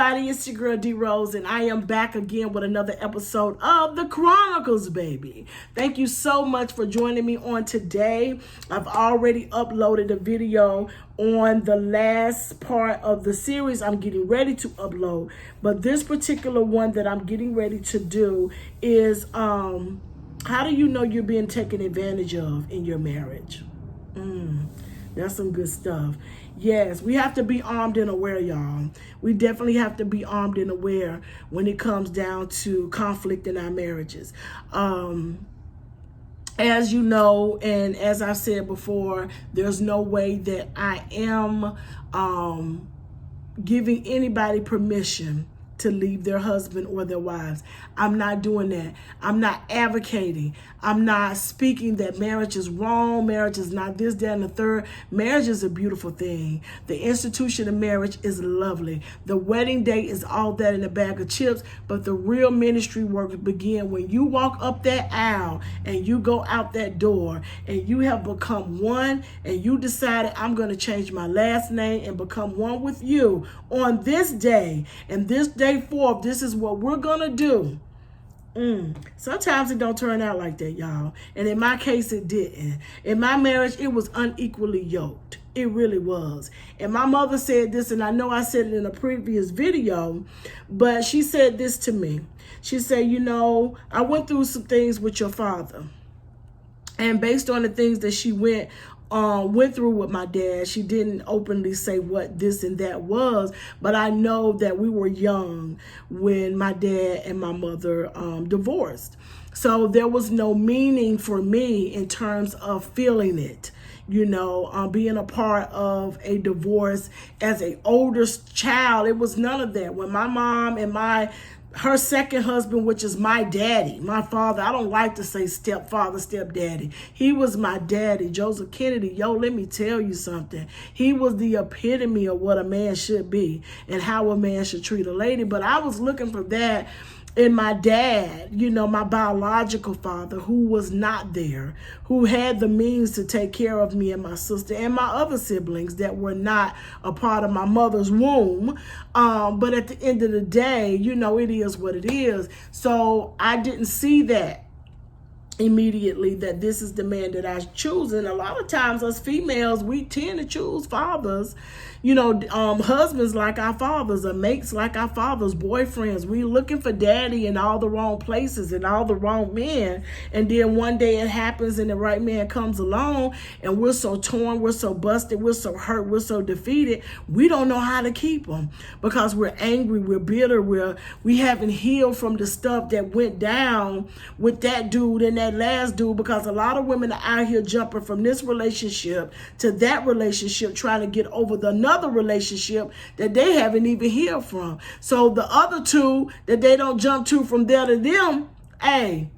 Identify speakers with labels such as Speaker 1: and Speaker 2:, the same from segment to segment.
Speaker 1: everybody, it's your girl D Rose, and I am back again with another episode of the Chronicles Baby. Thank you so much for joining me on today. I've already uploaded a video on the last part of the series I'm getting ready to upload, but this particular one that I'm getting ready to do is how do you know you're being taken advantage of in your marriage? That's some good stuff. Yes, we have to be armed and aware, y'all. We definitely have to be armed and aware when it comes down to conflict in our marriages. As you know, and as I've said before, there's no way that I am giving anybody permission to leave their husband or their wives. I'm not doing that. I'm not advocating. I'm not speaking that marriage is wrong. Marriage is not this, that, and the third. Marriage is a beautiful thing. The institution of marriage is lovely. The wedding day is all that in a bag of chips, but the real ministry work begins when you walk up that aisle and you go out that door and you have become one and you decided, I'm going to change my last name and become one with you on this day. And this day forth, this is what we're going to do. Sometimes it don't turn out like that, y'all. And in my case, it didn't. In my marriage, it was unequally yoked. It really was. And my mother said this, and I know I said it in a previous video, but she said this to me. She said, you know, I went through some things with your father. And based on the things that she went through with my dad, she didn't openly say what this and that was, but I know that we were young when my dad and my mother divorced. So there was no meaning for me in terms of feeling it. You know, being a part of a divorce as an older child, it was none of that. When my mom and her second husband, which is my daddy, my father, I don't like to say stepfather, stepdaddy. He was my daddy, Joseph Kennedy. Yo, let me tell you something. He was the epitome of what a man should be and how a man should treat a lady. But I was looking for that in my dad, you know, my biological father, who was not there, who had the means to take care of me and my sister and my other siblings that were not a part of my mother's womb. But at the end of the day, you know, it is what it is. So I didn't see that immediately, that this is the man that I choose. And a lot of times us females, we tend to choose fathers, you know, husbands like our fathers, or mates like our fathers, boyfriends. We looking for daddy in all the wrong places and all the wrong men. And then one day it happens and the right man comes along and we're so torn, we're so busted, we're so hurt, we're so defeated. We don't know how to keep them because we're angry, we're bitter, we haven't healed from the stuff that went down with that dude and that last dude, because a lot of women are out here jumping from this relationship to that relationship, trying to get over another relationship that they haven't even healed from. So the other two that they don't jump to from there to them, hey,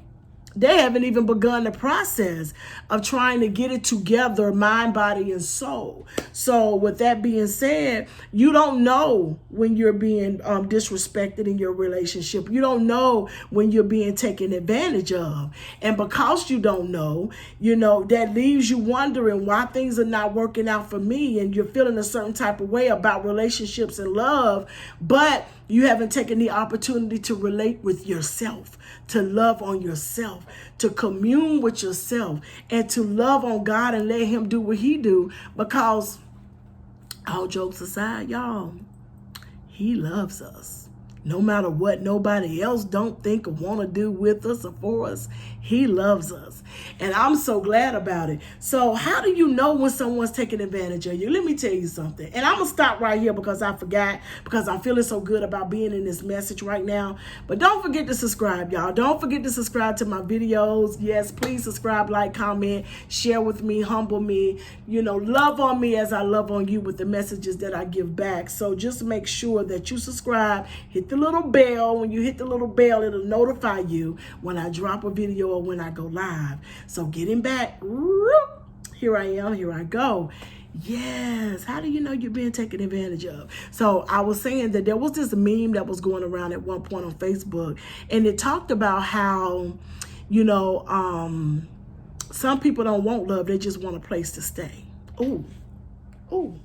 Speaker 1: they haven't even begun the process of trying to get it together, mind, body, and soul. So with that being said, you don't know when you're being disrespected in your relationship. You don't know when you're being taken advantage of. And because you don't know, you know, that leaves you wondering why things are not working out for me, and you're feeling a certain type of way about relationships and love, but you haven't taken the opportunity to relate with yourself, to love on yourself, to commune with yourself, and to love on God and let him do what he do. Because all jokes aside, y'all, he loves us. No matter what nobody else don't think or want to do with us or for us, he loves us. And I'm so glad about it. So how do you know when someone's taking advantage of you? Let me tell you something. And I'm going to stop right here because I forgot, because I'm feeling so good about being in this message right now. But don't forget to subscribe, y'all. Don't forget to subscribe to my videos. Yes, please subscribe, like, comment, share with me, humble me, you know, love on me as I love on you with the messages that I give back. So just make sure that you subscribe, hit the little bell. When you hit the little bell, it'll notify you when I drop a video or when I go live. So getting back, here I am, here I go. Yes, how do you know you're being taken advantage of? So I was saying that there was this meme that was going around at one point on Facebook, and it talked about how, you know, some people don't want love, they just want a place to stay. Ooh, ooh.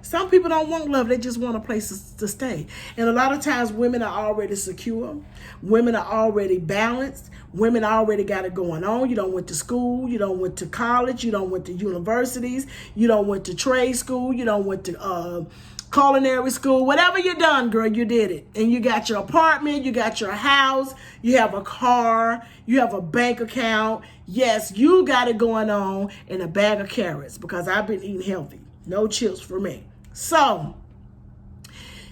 Speaker 1: Some people don't want love. They just want a place to stay. And a lot of times women are already secure. Women are already balanced. Women already got it going on. You don't went to school. You don't went to college. You don't went to universities. You don't went to trade school. You don't went to culinary school. Whatever you done, girl, you did it. And you got your apartment. You got your house. You have a car. You have a bank account. Yes, you got it going on, and a bag of carrots, because I've been eating healthy. No chips for me. So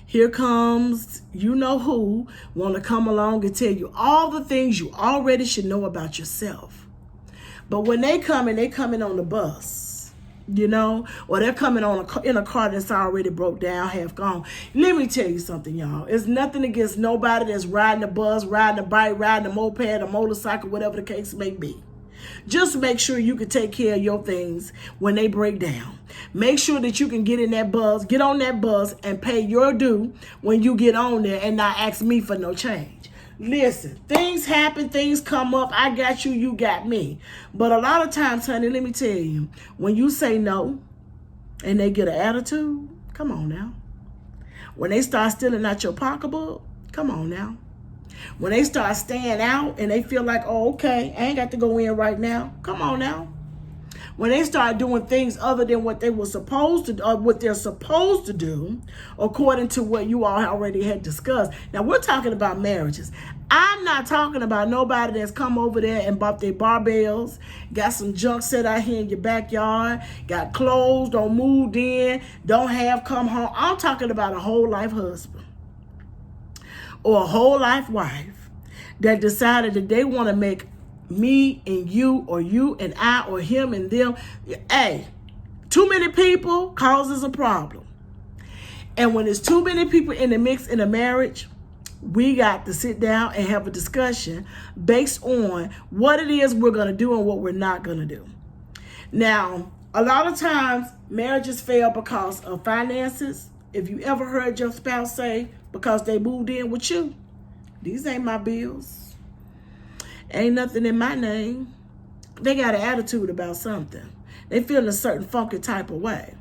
Speaker 1: here comes you know who want to come along and tell you all the things you already should know about yourself. But when they come in, they coming on the bus, you know, or they're coming on in a car that's already broke down, half gone. Let me tell you something, y'all. It's nothing against nobody that's riding a bus, riding a bike, riding a moped, a motorcycle, whatever the case may be. Just make sure you can take care of your things when they break down. Make sure that you can get in that bus, get on that bus, and pay your due when you get on there, and not ask me for no change. Listen, things happen, things come up. I got you, you got me. But a lot of times, honey, let me tell you, when you say no and they get an attitude, come on now. When they start stealing out your pocketbook, come on now. When they start staying out and they feel like, oh, okay, I ain't got to go in right now. Come on now. When they start doing things other than what they were supposed to, or what they're supposed to do, according to what you all already had discussed. Now, we're talking about marriages. I'm not talking about nobody that's come over there and bought their barbells, got some junk set out here in your backyard, got clothes, don't moved in, don't have come home. I'm talking about a whole life husband or a whole life wife that decided that they want to make me and you, or you and I, or him and them. Hey, too many people causes a problem. And when there's too many people in the mix in a marriage, we got to sit down and have a discussion based on what it is we're going to do and what we're not going to do. Now, a lot of times marriages fail because of finances. If you ever heard your spouse say, because they moved in with you, these ain't my bills, ain't nothing in my name. They got an attitude about something. They feel in a certain funky type of way.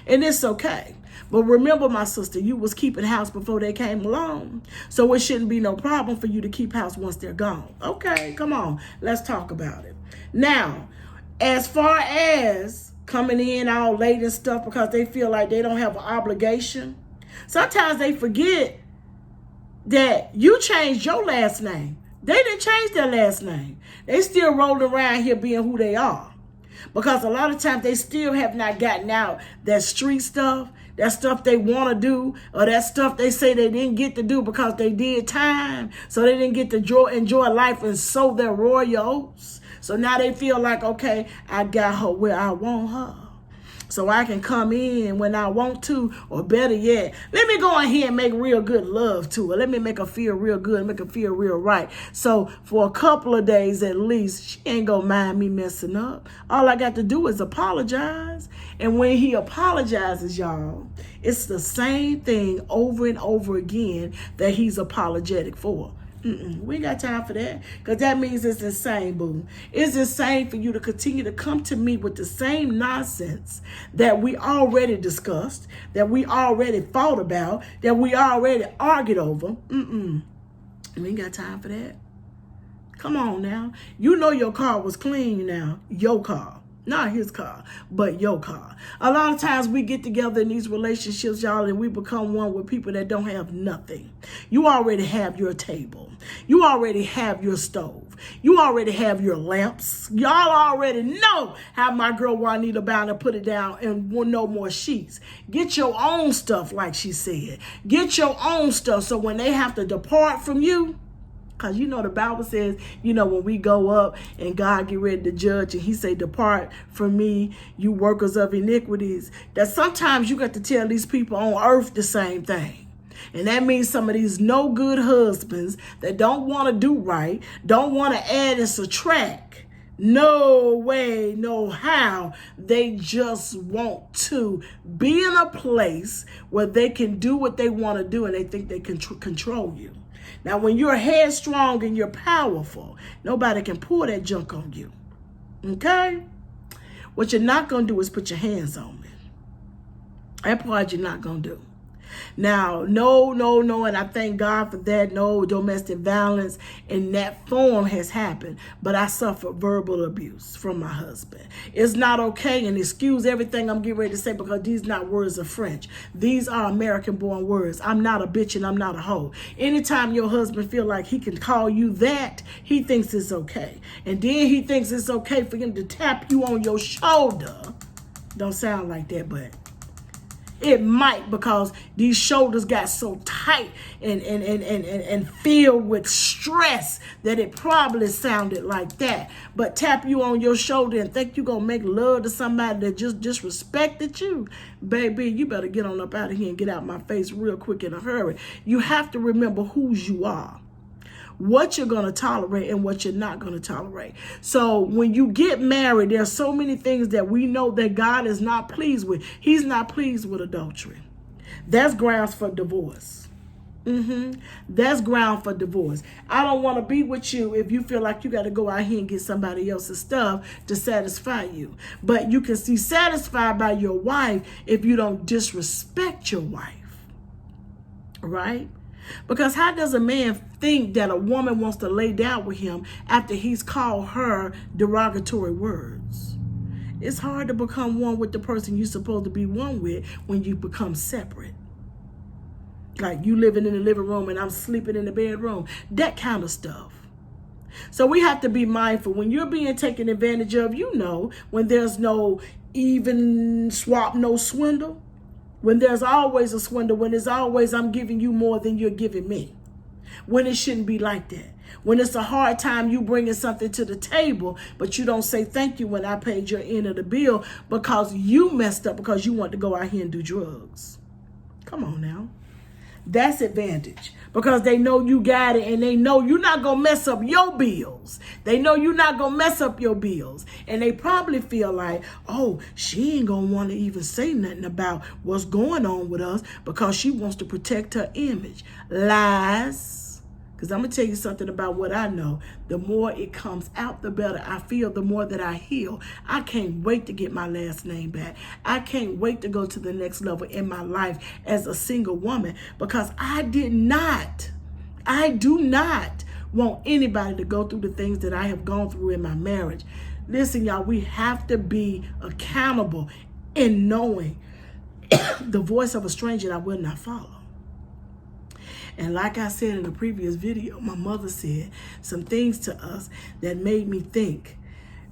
Speaker 1: And it's okay. But remember, my sister, you was keeping house before they came along. So it shouldn't be no problem for you to keep house once they're gone. Okay, come on. Let's talk about it. Now, as far as coming in all late and stuff because they feel like they don't have an obligation, sometimes they forget that you changed your last name. They didn't change their last name. They still rolling around here being who they are. Because a lot of times they still have not gotten out that street stuff, that stuff they want to do, or that stuff they say they didn't get to do because they did time. So they didn't get to enjoy life and sow their royal oats. So now they feel like, okay, I got her where I want her. So I can come in when I want to, or better yet, let me go in here and make real good love to her. Let me make her feel real good, make her feel real right. So for a couple of days at least, she ain't gonna mind me messing up. All I got to do is apologize. And when he apologizes, y'all, it's the same thing over and over again that he's apologetic for. We ain't got time for that, because that means it's insane, boo. It's insane for you to continue to come to me with the same nonsense that we already discussed, that we already fought about, that we already argued over. We ain't got time for that. Come on now. You know your car was clean now. Your car. Not his car, but your car. A lot of times we get together in these relationships, y'all, and we become one with people that don't have nothing. You already have your table. You already have your stove. You already have your lamps. Y'all already know how my girl Juanita bound to put it down and no more sheets. Get your own stuff, like she said. Get your own stuff so when they have to depart from you, because you know the Bible says, you know, when we go up and God get ready to judge and he say, depart from me, you workers of iniquities, that sometimes you got to tell these people on earth the same thing. And that means some of these no good husbands that don't want to do right, don't want to add and subtract. No way, no how. They just want to be in a place where they can do what they want to do and they think they can control you. Now, when you're headstrong and you're powerful, nobody can pull that junk on you. Okay? What you're not going to do is put your hands on me. That part you're not going to do. Now, no, and I thank God for that. No domestic violence in that form has happened, but I suffered verbal abuse from my husband. It's not okay, and excuse everything I'm getting ready to say because these not words of French. These are American-born words. I'm not a bitch and I'm not a hoe. Anytime your husband feel like he can call you that, he thinks it's okay. And then he thinks it's okay for him to tap you on your shoulder. Don't sound like that, but it might, because these shoulders got so tight and filled with stress that it probably sounded like that. But tap you on your shoulder and think you're going to make love to somebody that just disrespected you. Baby, you better get on up out of here and get out my face real quick in a hurry. You have to remember whose you are, what you're going to tolerate and what you're not going to tolerate. So when you get married, there's so many things that we know that God is not pleased with. He's not pleased with adultery. That's grounds for divorce. That's ground for divorce. I don't want to be with you if you feel like you got to go out here and get somebody else's stuff to satisfy you. But you can be satisfied by your wife if you don't disrespect your wife. Right? Because how does a man think that a woman wants to lay down with him after he's called her derogatory words? It's hard to become one with the person you're supposed to be one with when you become separate. Like you living in the living room and I'm sleeping in the bedroom. That kind of stuff. So we have to be mindful when you're being taken advantage of, when there's no even swap, no swindle. When there's always a swindle, when it's always I'm giving you more than you're giving me. When it shouldn't be like that. When it's a hard time you bringing something to the table, but you don't say thank you when I paid your end of the bill because you messed up because you want to go out here and do drugs. Come on now. That's advantage because they know you got it and they know you're not going to mess up your bills. They know you're not going to mess up your bills. And they probably feel like, oh, she ain't going to want to even say nothing about what's going on with us because she wants to protect her image. Lies. Because I'm going to tell you something about what I know. The more it comes out, the better I feel, the more that I heal. I can't wait to get my last name back. I can't wait to go to the next level in my life as a single woman because I do not want anybody to go through the things that I have gone through in my marriage. Listen, y'all, we have to be accountable in knowing the voice of a stranger that I will not follow. And like I said in the previous video, my mother said some things to us that made me think.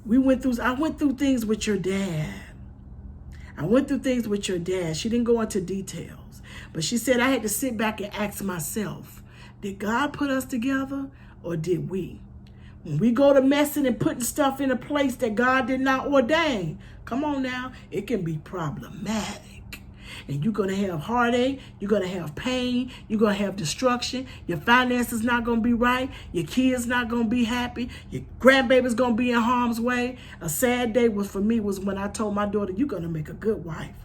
Speaker 1: I went through things with your dad. She didn't go into details. But she said I had to sit back and ask myself, did God put us together or did we? When we go to messing and putting stuff in a place that God did not ordain, come on now, it can be problematic. And you're going to have heartache, you're going to have pain, you're going to have destruction, your finances not going to be right, your kids not going to be happy, your grandbaby's going to be in harm's way. A sad day was when I told my daughter, you're going to make a good wife.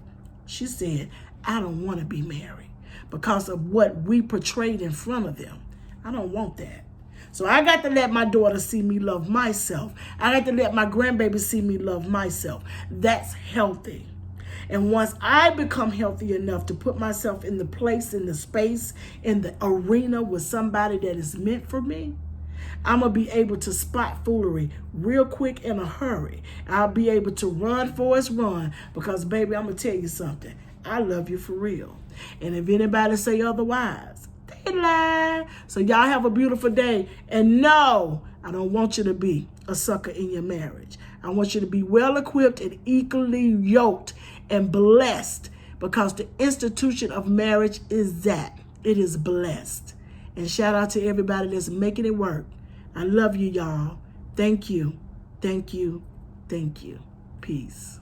Speaker 1: She said, I don't want to be married because of what we portrayed in front of them. I don't want that. So I got to let my daughter see me love myself. I got to let my grandbaby see me love myself. That's healthy. And once I become healthy enough to put myself in the place, in the space, in the arena with somebody that is meant for me, I'm going to be able to spot foolery real quick in a hurry. I'll be able to run for its run because, baby, I'm going to tell you something. I love you for real. And if anybody say otherwise, they lie. So y'all have a beautiful day. And no, I don't want you to be a sucker in your marriage. I want you to be well equipped and equally yoked and blessed because the institution of marriage is that. It is blessed. And shout out to everybody that's making it work. I love you, y'all. Thank you. Thank you. Thank you. Peace.